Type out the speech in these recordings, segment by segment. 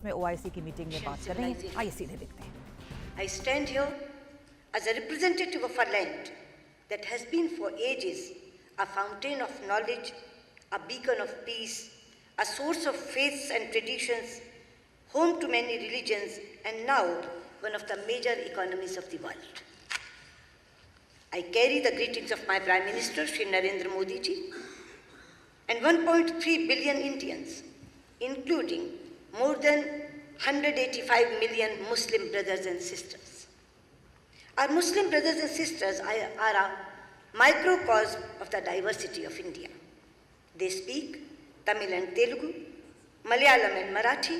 में OIC की meeting में बात कर रहे हैं। आइए सीधे देखते हैं। I stand here as a representative of a land that has been for ages a fountain of knowledge, a beacon of peace, a source of faiths and traditions, home to many religions, and now one of the major economies of the world. I carry the greetings of my Prime Minister, Shri Narendra Modi ji, and 1.3 billion Indians, including more than 185 million Muslim brothers and sisters. Our Muslim brothers and sisters are a microcosm of the diversity of India. They speak Tamil and Telugu, Malayalam and Marathi,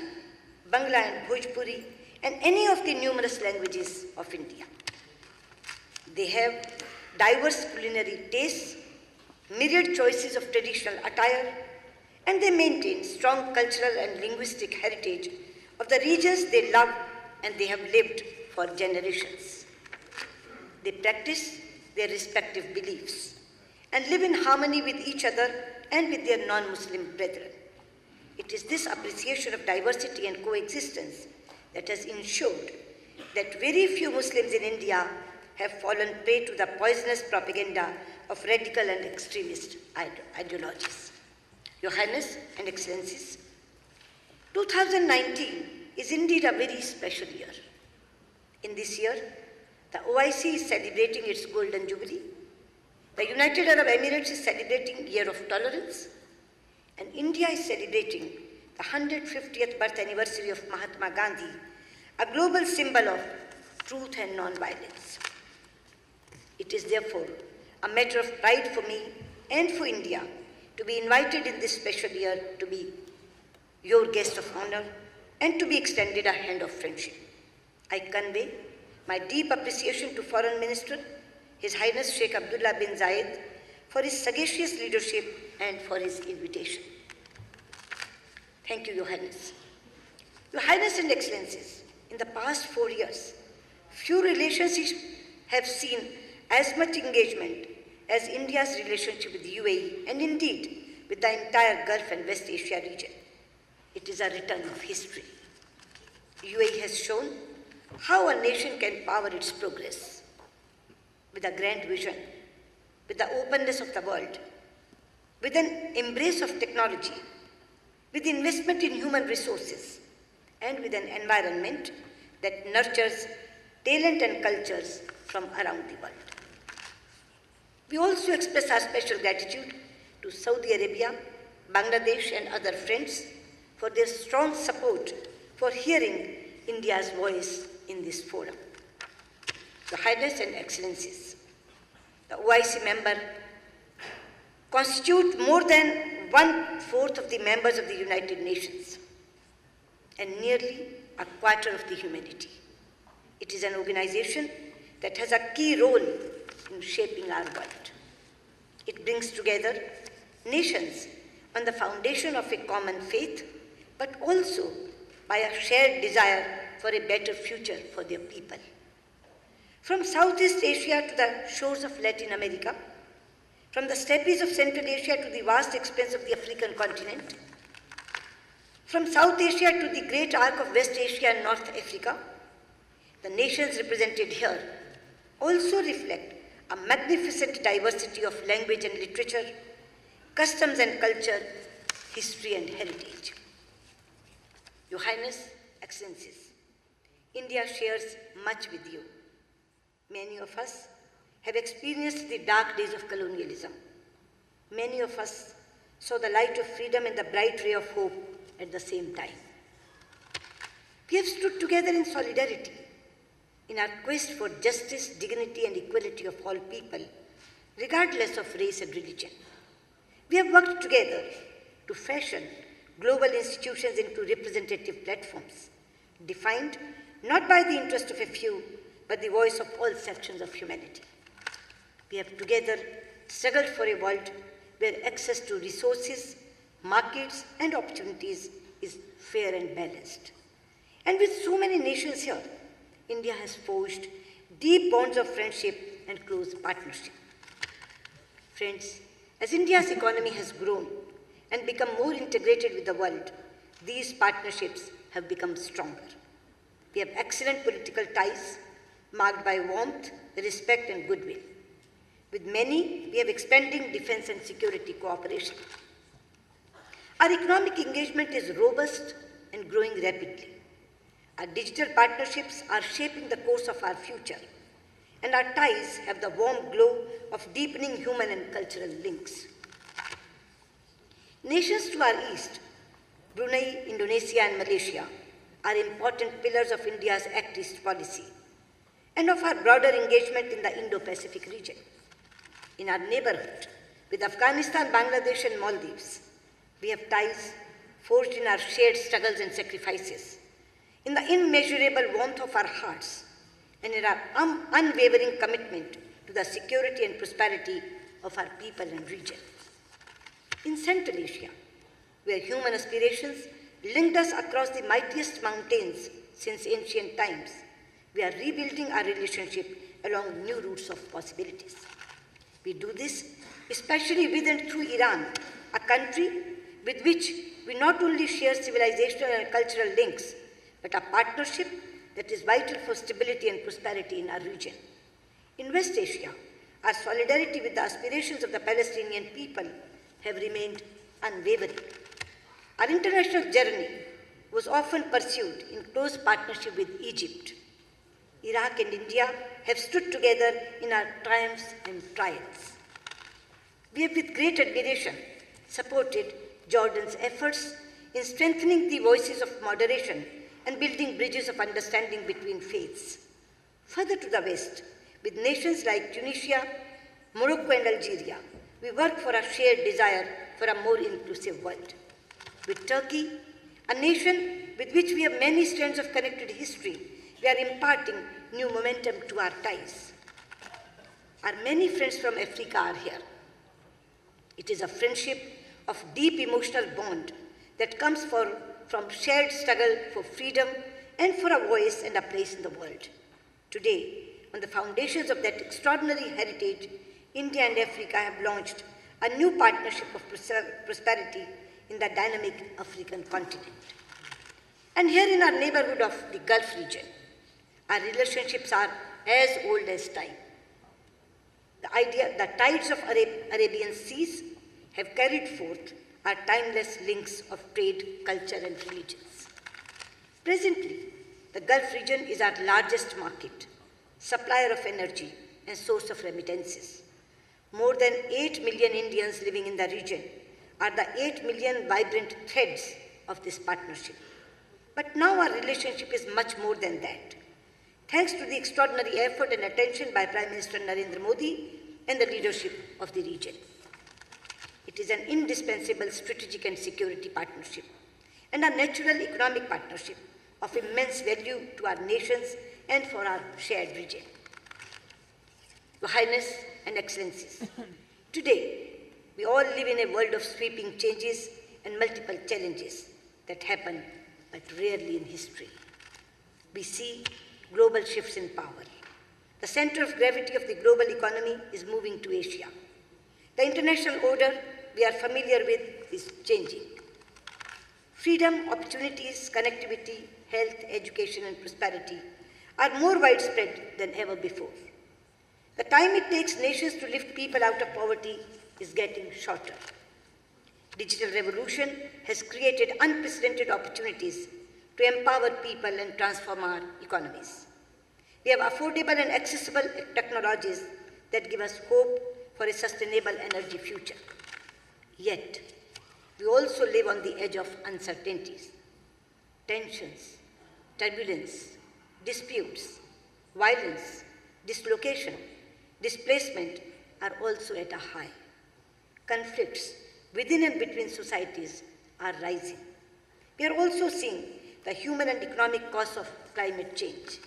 Bangla and Bhojpuri, and any of the numerous languages of India. They have diverse culinary tastes, myriad choices of traditional attire, and they maintain strong cultural and linguistic heritage of the regions they love and they have lived for generations. They practice their respective beliefs and live in harmony with each other and with their non-Muslim brethren. It is this appreciation of diversity and coexistence that has ensured that very few Muslims in India have fallen prey to the poisonous propaganda of radical and extremist ideologies. Your Highness and Excellencies, 2019 is indeed a very special year. In this year, the OIC is celebrating its Golden Jubilee, the United Arab Emirates is celebrating Year of Tolerance, and India is celebrating the 150th birth anniversary of Mahatma Gandhi, a global symbol of truth and non-violence. It is therefore a matter of pride for me and for India to be invited in this special year to be your guest of honor and to be extended a hand of friendship. I convey my deep appreciation to Foreign Minister, His Highness Sheikh Abdullah bin Zayed, for his sagacious leadership and for his invitation. Thank you, Your Highness. Your Highness and Excellencies, in the past 4 years, few relationships have seen as much engagement as India's relationship with the UAE and indeed with the entire Gulf and West Asia region. It is a return of history. UAE has shown how a nation can power its progress with a grand vision, with the openness of the world, with an embrace of technology, with investment in human resources, and with an environment that nurtures talent and cultures from around the world. We also express our special gratitude to Saudi Arabia, Bangladesh, and other friends for their strong support for hearing India's voice in this forum. Your Highness and Excellencies, the OIC member constitute more than 1/4 of the members of the United Nations and nearly a quarter of the humanity. It is an organization that has a key role in shaping our world. It brings together nations on the foundation of a common faith, but also by a shared desire for a better future for their people. From Southeast Asia to the shores of Latin America, from the steppes of Central Asia to the vast expanse of the African continent, from South Asia to the great arc of West Asia and North Africa, the nations represented here also reflect a magnificent diversity of language and literature, customs and culture, history and heritage. Your Highness, Excellencies, India shares much with you. Many of us have experienced the dark days of colonialism. Many of us saw the light of freedom and the bright ray of hope at the same time. We have stood together in solidarity in our quest for justice, dignity, and equality of all people, regardless of race and religion. We have worked together to fashion global institutions into representative platforms, defined not by the interest of a few, but the voice of all sections of humanity. We have together struggled for a world where access to resources, markets, and opportunities is fair and balanced. And with so many nations here, India has forged deep bonds of friendship and close partnership. Friends, as India's economy has grown and become more integrated with the world, these partnerships have become stronger. We have excellent political ties marked by warmth, respect, and goodwill. With many, we have expanding defense and security cooperation. Our economic engagement is robust and growing rapidly. Our digital partnerships are shaping the course of our future, and our ties have the warm glow of deepening human and cultural links. Nations to our east, Brunei, Indonesia, and Malaysia, are important pillars of India's Act East policy and of our broader engagement in the Indo-Pacific region. In our neighborhood, with Afghanistan, Bangladesh, and Maldives, we have ties forged in our shared struggles and sacrifices, in the immeasurable warmth of our hearts, and in our unwavering commitment to the security and prosperity of our people and region. In Central Asia, where human aspirations linked us across the mightiest mountains since ancient times, we are rebuilding our relationship along new routes of possibilities. We do this especially with and through Iran, a country with which we not only share civilizational and cultural links, but a partnership that is vital for stability and prosperity in our region. In West Asia, our solidarity with the aspirations of the Palestinian people have remained unwavering. Our international journey was often pursued in close partnership with Egypt. Iraq and India have stood together in our triumphs and trials. We have with great admiration supported Jordan's efforts in strengthening the voices of moderation and building bridges of understanding between faiths. Further to the west, with nations like Tunisia, Morocco, and Algeria, we work for a shared desire for a more inclusive world. With Turkey, a nation with which we have many strands of connected history, we are imparting new momentum to our ties. Our many friends from Africa are here. It is a friendship of deep emotional bond that comes from shared struggle for freedom and for a voice and a place in the world. Today, on the foundations of that extraordinary heritage, India and Africa have launched a new partnership of prosperity in the dynamic African continent. And here in our neighborhood of the Gulf region, our relationships are as old as time. The tides of Arabian seas have carried forth our timeless links of trade, culture, and religions. Presently, the Gulf region is our largest market, supplier of energy, and source of remittances. More than 8 million Indians living in the region are the 8 million vibrant threads of this partnership. But now our relationship is much more than that. Thanks to the extraordinary effort and attention by Prime Minister Narendra Modi and the leadership of the region. It is an indispensable strategic and security partnership and a natural economic partnership of immense value to our nations and for our shared region. Your Highness and Excellencies, today we all live in a world of sweeping changes and multiple challenges that happen but rarely in history. We see global shifts in power. The center of gravity of the global economy is moving to Asia. The international order we are familiar with is changing. Freedom, opportunities, connectivity, health, education, and prosperity are more widespread than ever before. The time it takes nations to lift people out of poverty is getting shorter. Digital revolution has created unprecedented opportunities to empower people and transform our economies. We have affordable and accessible technologies that give us hope for a sustainable energy future. Yet, we also live on the edge of uncertainties. Tensions, turbulence, disputes, violence, dislocation, displacement are also at a high. Conflicts within and between societies are rising. We are also seeing the human and economic costs of climate change.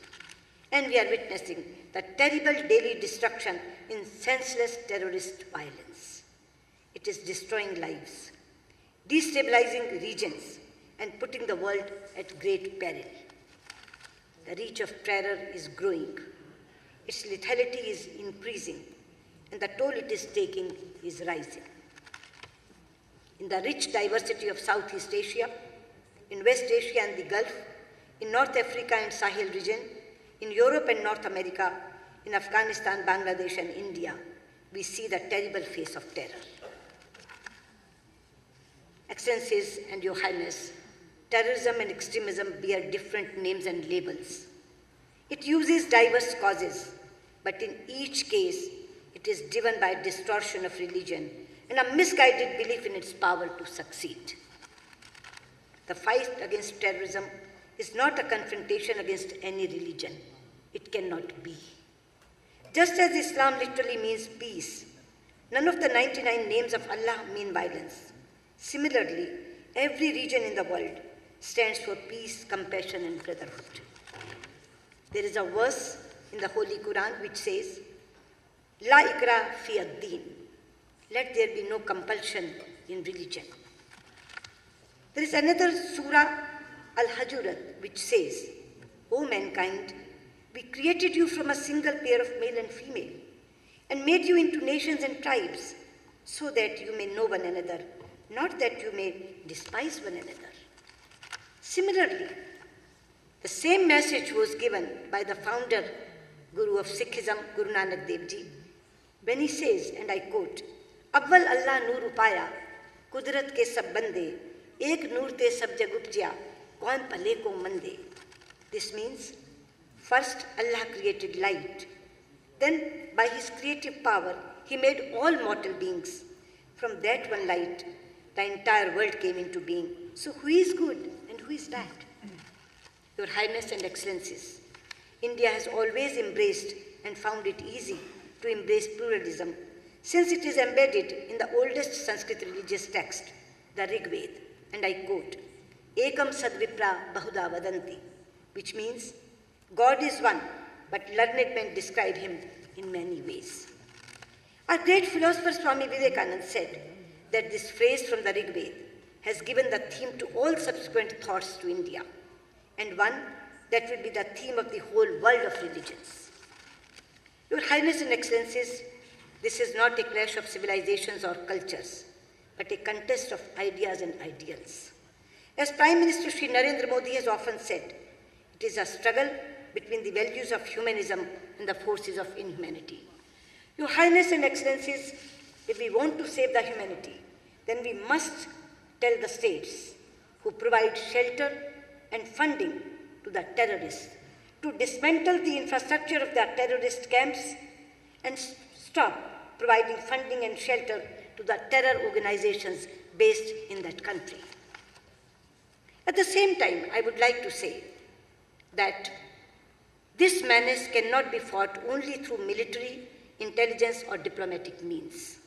And we are witnessing the terrible daily destruction in senseless terrorist violence. It is destroying lives, destabilizing regions, and putting the world at great peril. The reach of terror is growing. Its lethality is increasing, and the toll it is taking is rising. In the rich diversity of Southeast Asia, in West Asia and the Gulf, in North Africa and Sahel region, in Europe and North America, in Afghanistan, Bangladesh and India, we see the terrible face of terror. Excellencies and Your Highness, terrorism and extremism bear different names and labels. It uses diverse causes, but in each case, it is driven by a distortion of religion and a misguided belief in its power to succeed. The fight against terrorism is not a confrontation against any religion. It cannot be. Just as Islam literally means peace, none of the 99 names of Allah mean violence. Similarly, every region in the world stands for peace, compassion, and brotherhood. There is a verse in the Holy Quran which says, La ikra fi ad-din. Let there be no compulsion in religion. There is another surah, Al-Hujurat, which says, O mankind, we created you from a single pair of male and female, and made you into nations and tribes, so that you may know one another, not that you may despise one another. Similarly, the same message was given by the founder, Guru of Sikhism, Guru Nanak Dev Ji, when he says, and I quote, Awwal Allah noor upaya, kudrat ke sab bande, ek noor te sab jag upjya, kaun pale ko mande. This means, first Allah created light. Then, by His creative power, He made all mortal beings. From that one light, the entire world came into being. So who is good and who is bad? Your Highness and Excellencies, India has always embraced and found it easy to embrace pluralism, since it is embedded in the oldest Sanskrit religious text, the Rig Veda, and I quote, Ekam sadvipra bahuda vadanti, which means, God is one, but learned men describe Him in many ways. Our great philosopher Swami Vivekananda said that this phrase from the Rig Veda has given the theme to all subsequent thoughts to India, and one that will be the theme of the whole world of religions. Your Highness and Excellencies, this is not a clash of civilizations or cultures, but a contest of ideas and ideals. As Prime Minister Shri Narendra Modi has often said, it is a struggle between the values of humanism and the forces of inhumanity. Your Highness and Excellencies, if we want to save the humanity, then we must tell the states who provide shelter and funding to the terrorists to dismantle the infrastructure of the terrorist camps and stop providing funding and shelter to the terror organizations based in that country. At the same time, I would like to say that this menace cannot be fought only through military, intelligence, or diplomatic means.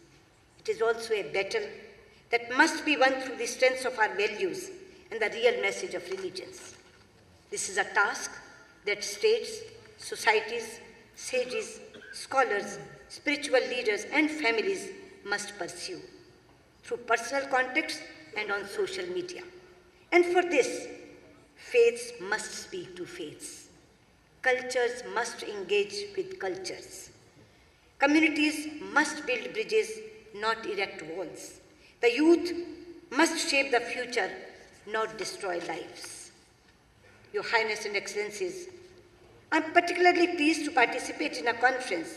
It is also a battle that must be won through the strength of our values and the real message of religions. This is a task that states, societies, sages, scholars, spiritual leaders, and families must pursue through personal contacts and on social media. And for this, faiths must speak to faiths. Cultures must engage with cultures. Communities must build bridges, not erect walls. The youth must shape the future, not destroy lives. Your Highness and Excellencies, I am particularly pleased to participate in a conference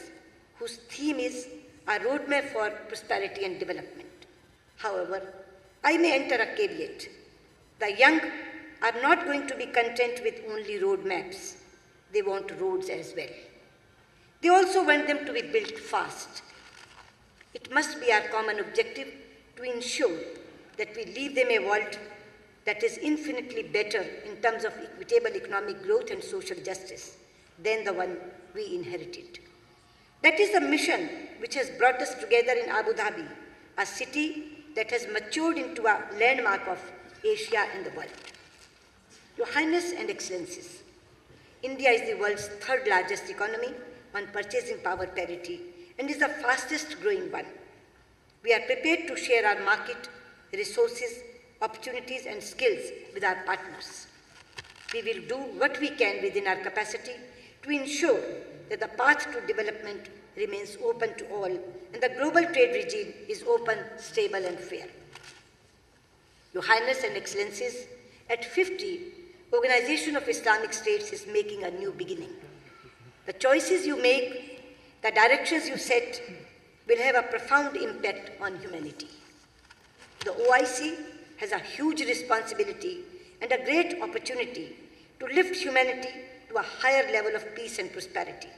whose theme is a roadmap for prosperity and development. However, I may enter a caveat. The young are not going to be content with only roadmaps. They want roads as well. They also want them to be built fast. It must be our common objective to ensure that we leave them a world that is infinitely better in terms of equitable economic growth and social justice than the one we inherited. That is the mission which has brought us together in Abu Dhabi, a city that has matured into a landmark of Asia and the world. Your Highness and Excellencies, India is the world's third largest economy on purchasing power parity and is the fastest growing one. We are prepared to share our market, resources, opportunities, and skills with our partners. We will do what we can within our capacity to ensure that the path to development remains open to all and the global trade regime is open, stable, and fair. Your Highness and Excellencies, At 50, Organization of Islamic States is making a new beginning. The choices you make, the directions you set, will have a profound impact on humanity. The OIC has a huge responsibility and a great opportunity to lift humanity to a higher level of peace and prosperity,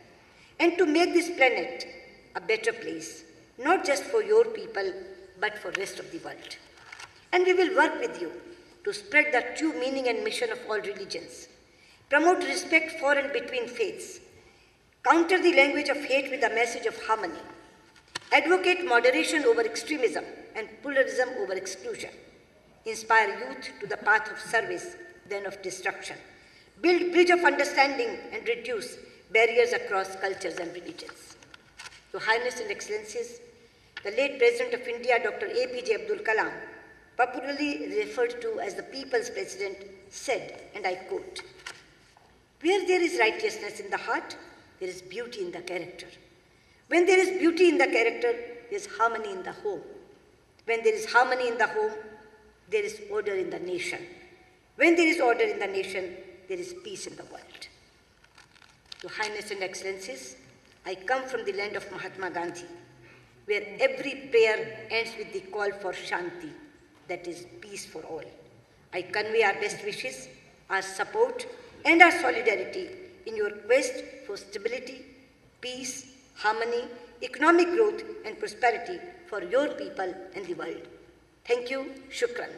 and to make this planet a better place, not just for your people, but for the rest of the world. And we will work with you to spread the true meaning and mission of all religions, promote respect for and between faiths, counter the language of hate with a message of harmony, advocate moderation over extremism and pluralism over exclusion, inspire youth to the path of service than of destruction, build bridge of understanding and reduce barriers across cultures and religions. Your Highness and Excellencies, the late President of India, Dr. APJ Abdul Kalam, popularly referred to as the People's President, said, and I quote, "Where there is righteousness in the heart, there is beauty in the character. When there is beauty in the character, there is harmony in the home. When there is harmony in the home, there is order in the nation. When there is order in the nation, there is peace in the world." Your Highness and Excellencies, I come from the land of Mahatma Gandhi, where every prayer ends with the call for Shanti, that is, peace for all. I convey our best wishes, our support, and our solidarity in your quest for stability, peace, harmony, economic growth, and prosperity for your people and the world. Thank you. Shukran.